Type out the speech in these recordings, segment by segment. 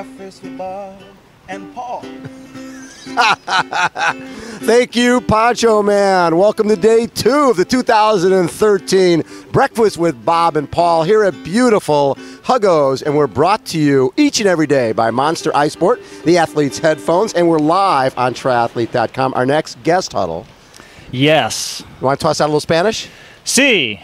Breakfast with Bob and Paul. Thank you, Poncho Man. Welcome to day 2 of the 2013 Breakfast with Bob and Paul here at beautiful Huggos, and we're brought to you each and every day by Monster Ice Sport, the Athlete's Headphones, and we're live on triathlete.com. Our next guest huddle. Yes. You want to toss out a little Spanish? Sí.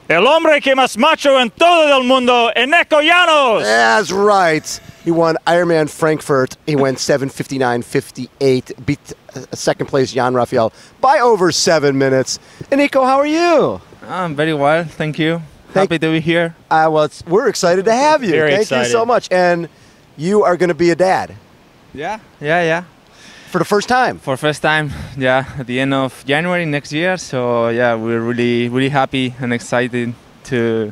El hombre que más macho en todo el mundo, Eneko Llanos. That's right. He won Ironman Frankfurt. He went 7:59:58, beat second place Jan Rafael by over 7 minutes. Eneko, how are you? I'm very well, thank you. Happy to be here. We're excited to have you. Very Thank excited. you so much. And you are going to be a dad. Yeah. For the first time. For first time, at the end of January next year. So we're really happy and excited to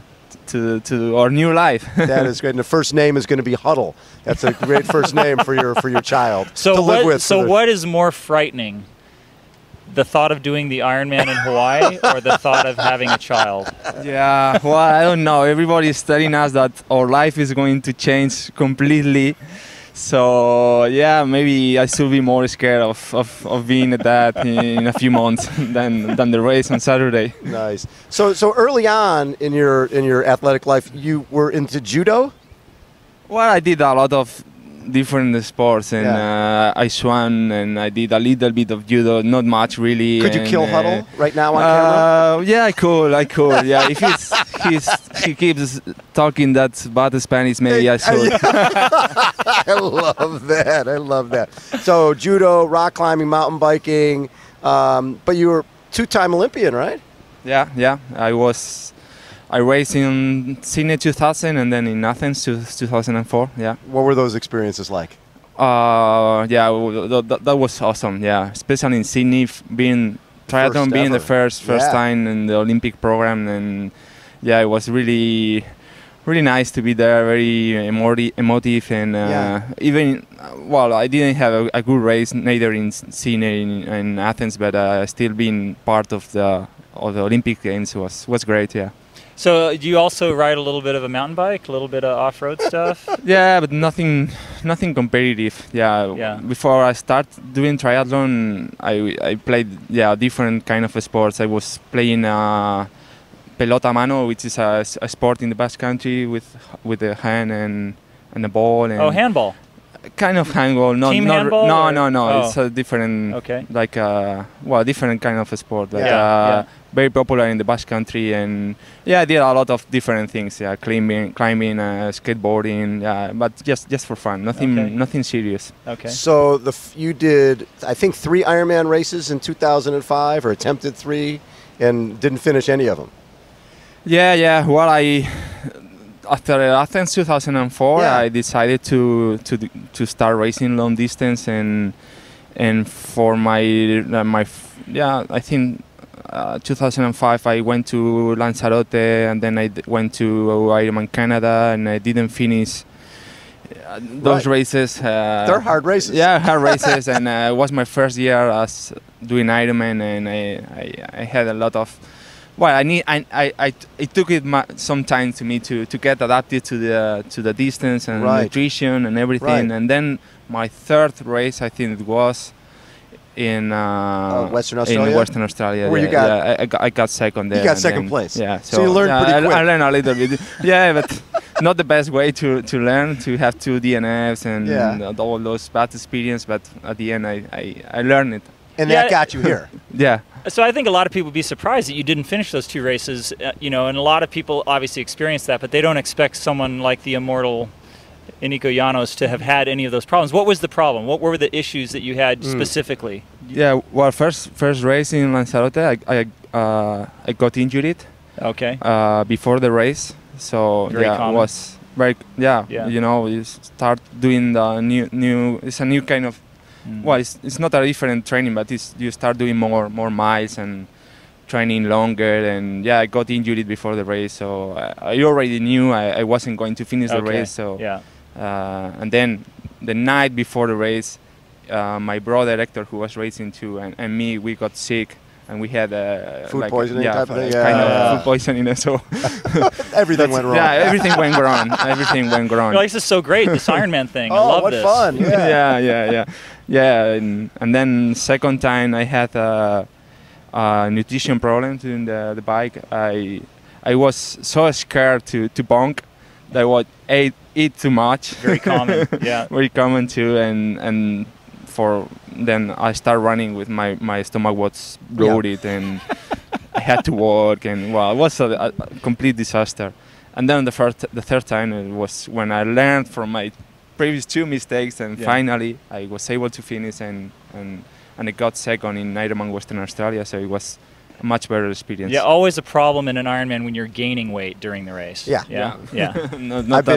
our new life. That is great. And the first name is going to be Huddle. That's a great first name for your child to live with. So what is more frightening? The thought of doing the Ironman in Hawaii or the thought of having a child? Yeah, well, I don't know. Everybody is telling us that our life is going to change completely. So maybe I should be more scared of being a dad in a few months than the race on Saturday. Nice. So early on in your athletic life, you were into judo? Well, I did a lot of different sports, and I swam, and I did a little bit of judo, not much really. Could you kill Huddle right now on camera? Yeah, I could. Yeah, if he keeps talking that bad Spanish, maybe I should. I love that. So judo, rock climbing, mountain biking, but you were two-time Olympian, right? Yeah. I raced in Sydney 2000 and then in Athens 2004. Yeah. What were those experiences like? That was awesome. Yeah, especially in Sydney, being the first time in the Olympic program, and it was really nice to be there. Very emotive, and even I didn't have a good race neither in Sydney in Athens, but still being part of the Olympic Games was great. Yeah. So do you also ride a little bit of a mountain bike, a little bit of off-road stuff? Yeah, but nothing competitive. Yeah. Before I start doing triathlon, I played different kind of sports. I was playing pelota a mano, which is a sport in the Basque Country with the hand and the ball. And handball. Kind of handball. Team handball? No. Oh. It's a different, different kind of a sport. Very popular in the Basque Country, and I did a lot of different things. Yeah, climbing, skateboarding. But just for fun. Nothing serious. Okay. So you did, I think, 3 Ironman races in 2005, or attempted 3, and didn't finish any of them. Yeah. Well, after Athens 2004, I decided to start racing long distance, and for I think 2005 I went to Lanzarote, and then I went to Ironman Canada, and I didn't finish those races. They're hard races. Yeah, hard races, and it was my first year as doing Ironman, and I had a lot of. Well, it took some time to me to get adapted to the distance and nutrition and everything. Right. And then my third race, I think it was in Western Australia. In Western Australia, where you got I got second there. You got second place. Yeah, so you learned pretty quick. I learned a little bit. Yeah, but not the best way to learn. To have 2 DNFs and all those bad experiences. But at the end, I learned it. And that got you here. Yeah. So I think a lot of people would be surprised that you didn't finish those 2 races, and a lot of people obviously experience that, but they don't expect someone like the immortal Eneko Llanos to have had any of those problems. What was the problem? What were the issues that you had specifically? Yeah, well, first race in Lanzarote, I got injured. Okay. Before the race, so very common. It was very you start doing the new. It's a new kind of. Well, it's not a different training, but you start doing more miles and training longer. And I got injured before the race, so I already knew I wasn't going to finish the race. So and then the night before the race, my brother Hector, who was racing too, and me, we got sick and we had food poisoning type of thing. Kind of food poisoning. So everything went wrong. Yeah, everything went wrong. Everything went wrong. This is so great, this Ironman thing. I Oh, love what this. fun! Yeah. And then second time I had nutrition problems in the bike. I was so scared to bonk that I would eat too much. Very common. Yeah. Very common too, and for then I started running with my stomach was bloated and I had to walk, and well, it was a complete disaster. And then the third time it was when I learned from my previous two mistakes, and finally I was able to finish and I got second in Ironman Western Australia, so it was a much better experience. Yeah, always a problem in an Ironman when you're gaining weight during the race. Yeah. Not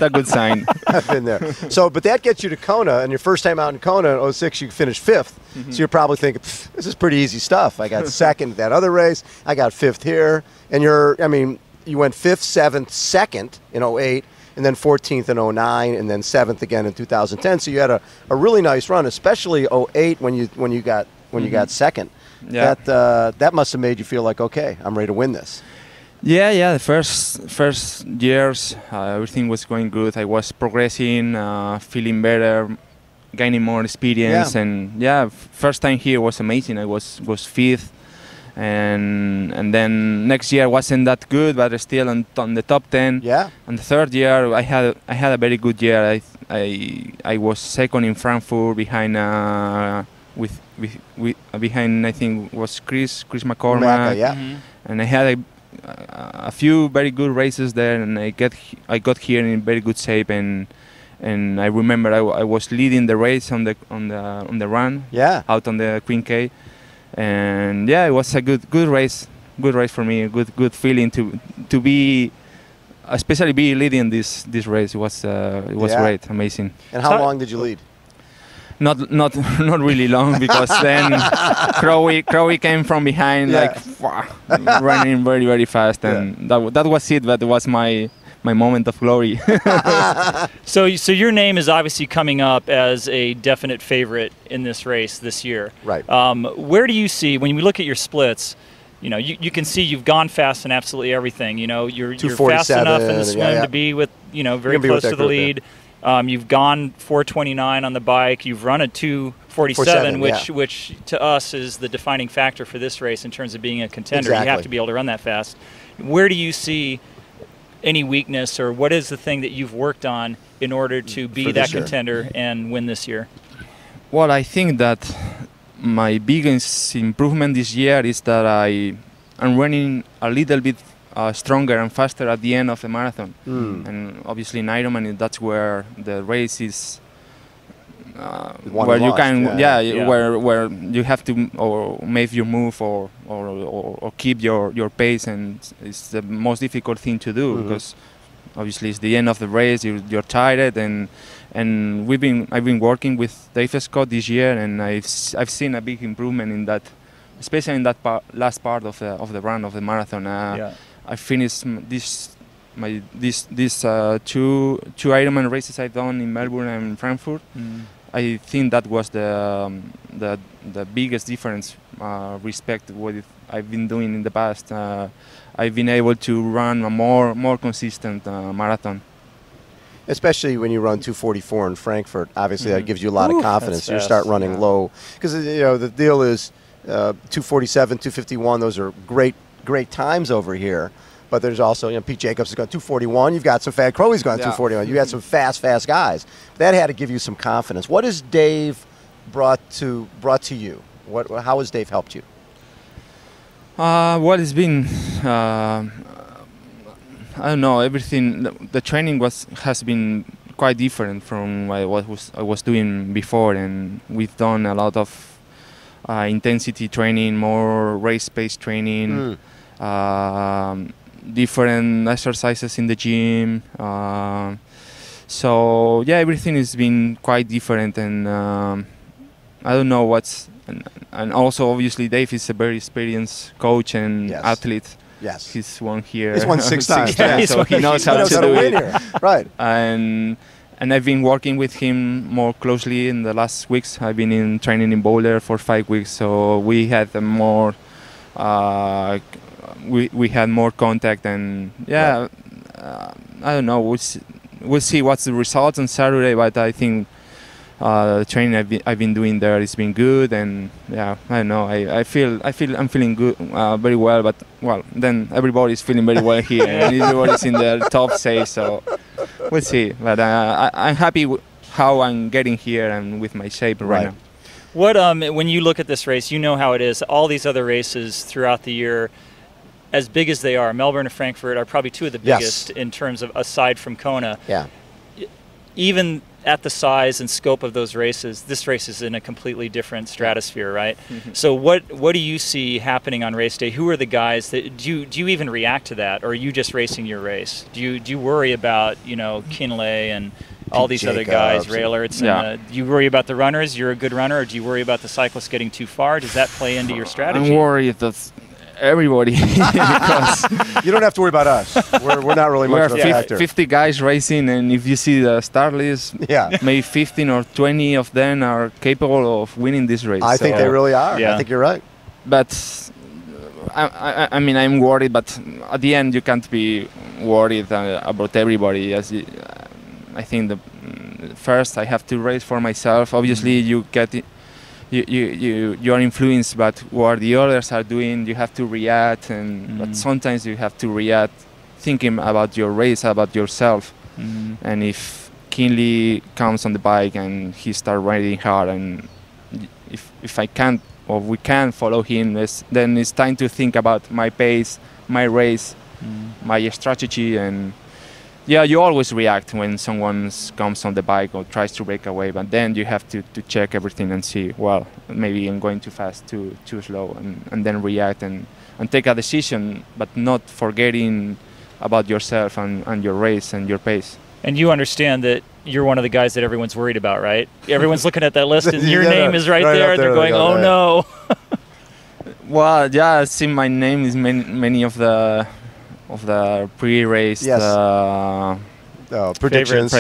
a good sign. I've been there. So, but that gets you to Kona, and your first time out in Kona in 06, you finished fifth. Mm-hmm. So you're probably thinking, this is pretty easy stuff. I got second at that other race. I got fifth here. And you went fifth, seventh, second in 08, and then 14th in 09, and then seventh again in 2010. So you had a really nice run, especially 08 when you got second. Yeah. That must have made you feel like, okay, I'm ready to win this. Yeah. The first years, everything was going good. I was progressing, feeling better, gaining more experience, and first time here was amazing. I was fifth, and then next year wasn't that good, but still on the top 10. Yeah. And the third year, I had a very good year. I was second in Frankfurt behind behind I think was Chris McCormack. Yeah. Mm-hmm. And I had a few very good races there, and I got here in very good shape, and I remember I was leading the race on the run. Yeah. Out on the Queen K, and it was a good race for me. A good feeling to be, especially be leading this race. It was great, amazing. And how long did you lead? Not really long, because then Crowe came from behind, running very, very fast, and that was it. That was my moment of glory. So your name is obviously coming up as a definite favorite in this race this year. Right. Where do you see, when we look at your splits, you can see you've gone fast in absolutely everything. You're fast enough in the swim to be with very close to the lead. You've gone 4:29 on the bike. You've run a 2:47, which to us is the defining factor for this race in terms of being a contender. Exactly. You have to be able to run that fast. Where do you see any weakness, or what is the thing that you've worked on in order to be that contender and win this year? Well, I think that my biggest improvement this year is that I'm running a little bit stronger and faster at the end of the marathon. And obviously in Ironman, that's where the race is where you can where you have to or make your move or keep your pace, and it's the most difficult thing to do, because obviously it's the end of the race, you're tired, and I've been working with Dave Scott this year, and I've seen a big improvement in that, especially in that last part of the run of the marathon. I finished these two Ironman races I've done in Melbourne and Frankfurt. I think that was the biggest difference, respect what I've been doing in the past. I've been able to run a more consistent marathon. Especially when you run 2:44 in Frankfurt, obviously that gives you a lot of confidence. You start running low, because the deal is 2:47, 2:51. Those are great times over here, but there's also Pete Jacobs has gone 2:41. You've got some fast. Crowe's gone 2:41. You got some fast guys. That had to give you some confidence. What has Dave brought to you? How has Dave helped you? Well, it's been I don't know, everything. The training has been quite different from what I was doing before, and we've done a lot of intensity training, more race-based training. Different exercises in the gym, so everything has been quite different, and I don't know and also obviously Dave is a very experienced coach and athlete. Yes, he's won here. He's won six times. So he knows how to do it. Right. And I've been working with him more closely in the last weeks. I've been training in Boulder for 5 weeks, so we had a more we had more contact, and I don't know. We'll see what's the result on Saturday, but I think the training I've been doing there has been good, and I don't know. I'm feeling good, very well. But then everybody's feeling very well here, and everybody's in their top safe. So we'll see. But I'm happy how I'm getting here and with my shape right now. What when you look at this race, you know how it is. All these other races throughout the year, as big as they are, Melbourne and Frankfurt are probably two of the biggest in terms of, aside from Kona. Yeah. Even at the size and scope of those races, this race is in a completely different stratosphere, right? Mm-hmm. So what do you see happening on race day? Who are the guys that do you even react to that, or are you just racing your race? Do you worry about Kinley and all these other guys, Raylerts? Do you worry about the runners? You're a good runner, or do you worry about the cyclists getting too far? Does that play into your strategy? I'm worried that everybody, because you don't have to worry about us. We're not really much of a factor. 50 guys racing, and if you see the start list, maybe 15 or 20 of them are capable of winning this race. I think they really are. I think you're right. But I mean, I'm worried, but at the end you can't be worried about everybody. I think first I have to race for myself. Obviously, you get it. You are influenced by what the others are doing. You have to react, but sometimes you have to react thinking about your race, about yourself. And if Kinley comes on the bike and he starts riding hard, and if I can't or we can't follow him, then it's time to think about my pace, my race, my strategy. And you always react when someone comes on the bike or tries to break away, but then you have to check everything and see, maybe I'm going too fast, too slow, and then react and take a decision, but not forgetting about yourself and your race and your pace. And you understand that you're one of the guys that everyone's worried about, right? Everyone's looking at that list, and your name is right there, and they're going, oh no. Well, I've seen my name is many of the pre-race predictions.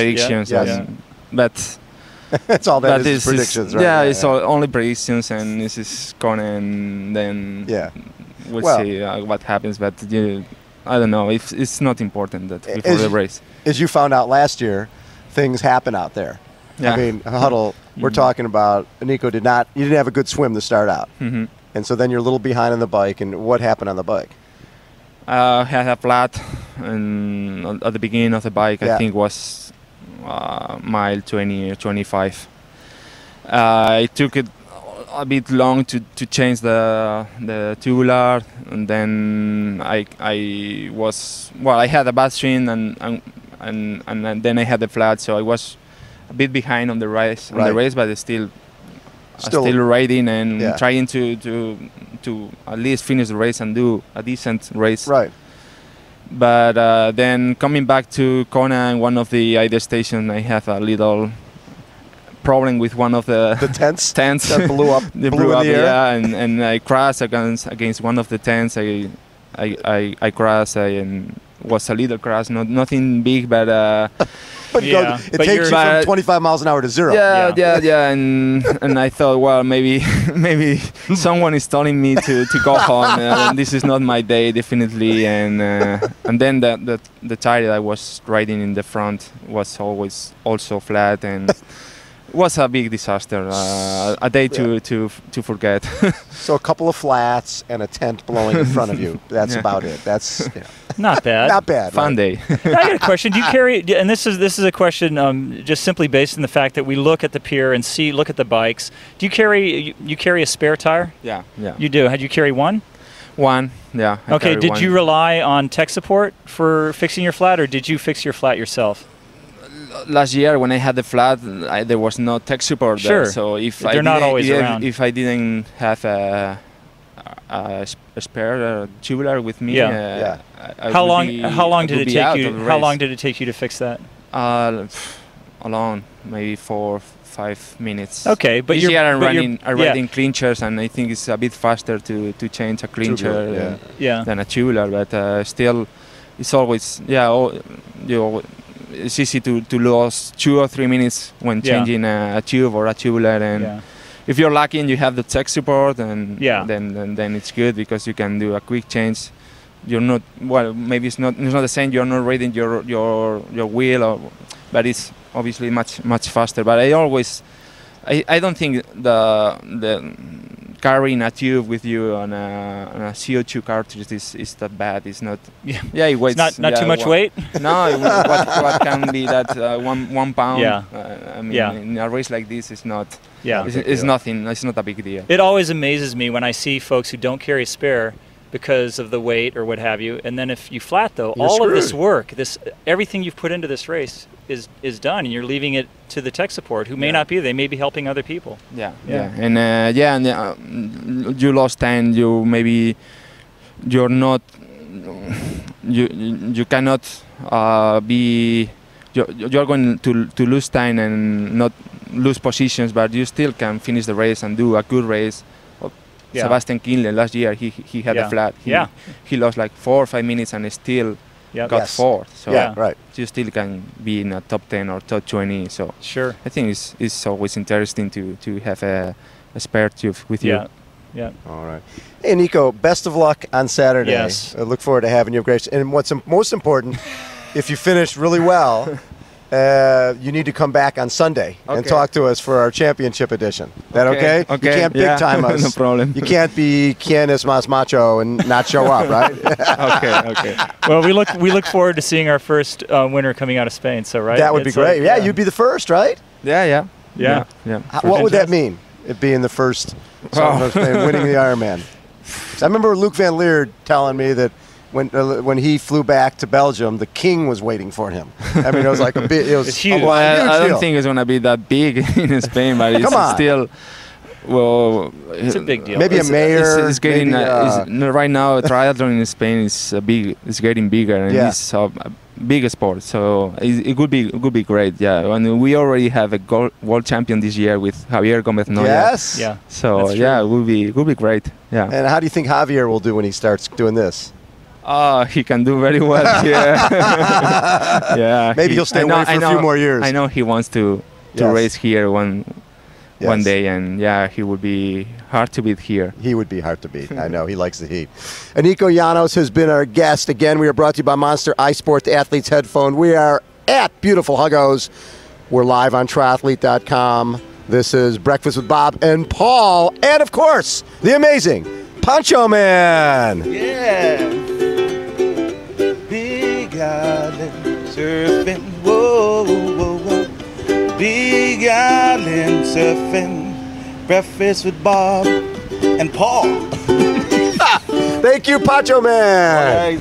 But that's all that is predictions, right? It's all only predictions, and this is Kona, and then we'll see what happens. But I don't know. It's not important that before the race. As you found out last year, things happen out there. I mean, huddle. We're talking about Eneko you didn't have a good swim to start out, and so then you're a little behind on the bike. And what happened on the bike? I had a flat, and at the beginning of the bike, I think was mile 20 or 25. It took it a bit long to change the tubular, and then I had a bad swing, and then I had the flat, so I was a bit behind on the race, but still riding and trying to at least finish the race and do a decent race. Right. But then coming back to Kona, in one of the aid stations, I had a little problem with one of the tents that blew up. They blew up, and I crashed against one of the tents. I crashed and was a little crash, nothing big, but it takes you from 25 miles an hour to 0. And I thought, maybe someone is telling me to go home. And this is not my day, definitely. And then the tire that I was riding in the front was always also flat, and was a big disaster. A day to forget. So a couple of flats and a tent blowing in front of you. That's about it. That's not bad. Not bad. Fun day. I got a question. Do you carry? And this is a question just simply based on the fact that we look at the pier and look at the bikes. Do you carry a spare tire? Yeah. You do. Had you carry one? One. Yeah. Okay. Did you rely on tech support for fixing your flat, or did you fix your flat yourself? Last year when I had the flat, there was no tech support there. So if they're not always around. If I didn't have a spare tubular with me, how long did it take you to fix that? Alone, maybe 4-5 minutes. Okay, but I'm riding clinchers, and I think it's a bit faster to change a clincher than a tubular. But still, it's always it's easy to lose 2 or 3 minutes when changing a tube or a tubular, and if you're lucky and you have the tech support, and Yeah. then it's good because you can do a quick change. You're not, well, maybe it's not the same. You're not reading your wheel, but it's obviously much faster. But I don't think the carrying a tube with you on a CO2 cartridge is that bad. It's not. Yeah, it weighs. It's not too much weight. No, what can be that 1 pound? Yeah. I mean, in a race like this, it's not. Yeah. It's nothing. It's not a big deal. It always amazes me when I see folks who don't carry a spare because of the weight or what have you, and then if you flat though, all of this work, everything you've put into this race is done, and you're leaving it to the tech support who may not be there. They may be helping other people. And you lost time. You're not. You cannot be. You're going to lose time and not lose positions, but you still can finish the race and do a good race. Sebastian Kienle last year, he had a flat. He lost like 4 or 5 minutes and still got fourth. So you still can be in a top 10 or top 20. So sure, I think it's always interesting to have a spare tube with you. Yeah. All right. Hey, Eneko, best of luck on Saturday. Yes. I look forward to having you, Grace. And what's most important, if you finish really well, you need to come back on Sunday and talk to us for our championship edition. That okay? Okay. You can't big time us. No problem. You can't be quien es más macho and not show up, right? Okay. Well, we look forward to seeing our first winner coming out of Spain. So right. That would be great. Yeah, you'd be the first, right? Yeah. What would that mean? It being the first winning the Ironman. I remember Luc Van Leer telling me that when he flew back to Belgium, the king was waiting for him. I mean, it was like a bit. It was huge. Well, I don't think it's going to be that big in Spain, but it's still. Well, it's a big deal. Maybe a mayor. It's getting right now. Triathlon in Spain is It's getting bigger, and it's a big sport. So it could be great. Yeah, and we already have a world champion this year with Javier Gomez Noya. Yes. Yeah. So it will be great. Yeah. And how do you think Javier will do when he starts doing this? He can do very well here. Yeah. Maybe he'll stay away for a few more years. I know he wants to race here one day, and he would be hard to beat here. He would be hard to beat. I know. He likes the heat. Eneko Llanos has been our guest. Again, we are brought to you by Monster iSport, the Athlete's Headphone. We are at Beautiful Huggos. We're live on triathlete.com. This is Breakfast with Bob and Paul, and of course, the amazing Poncho Man. Yeah. Big Island surfing, whoa. Big Island surfing, Breakfast with Bob and Paul. Thank you, Poncho Man. All right.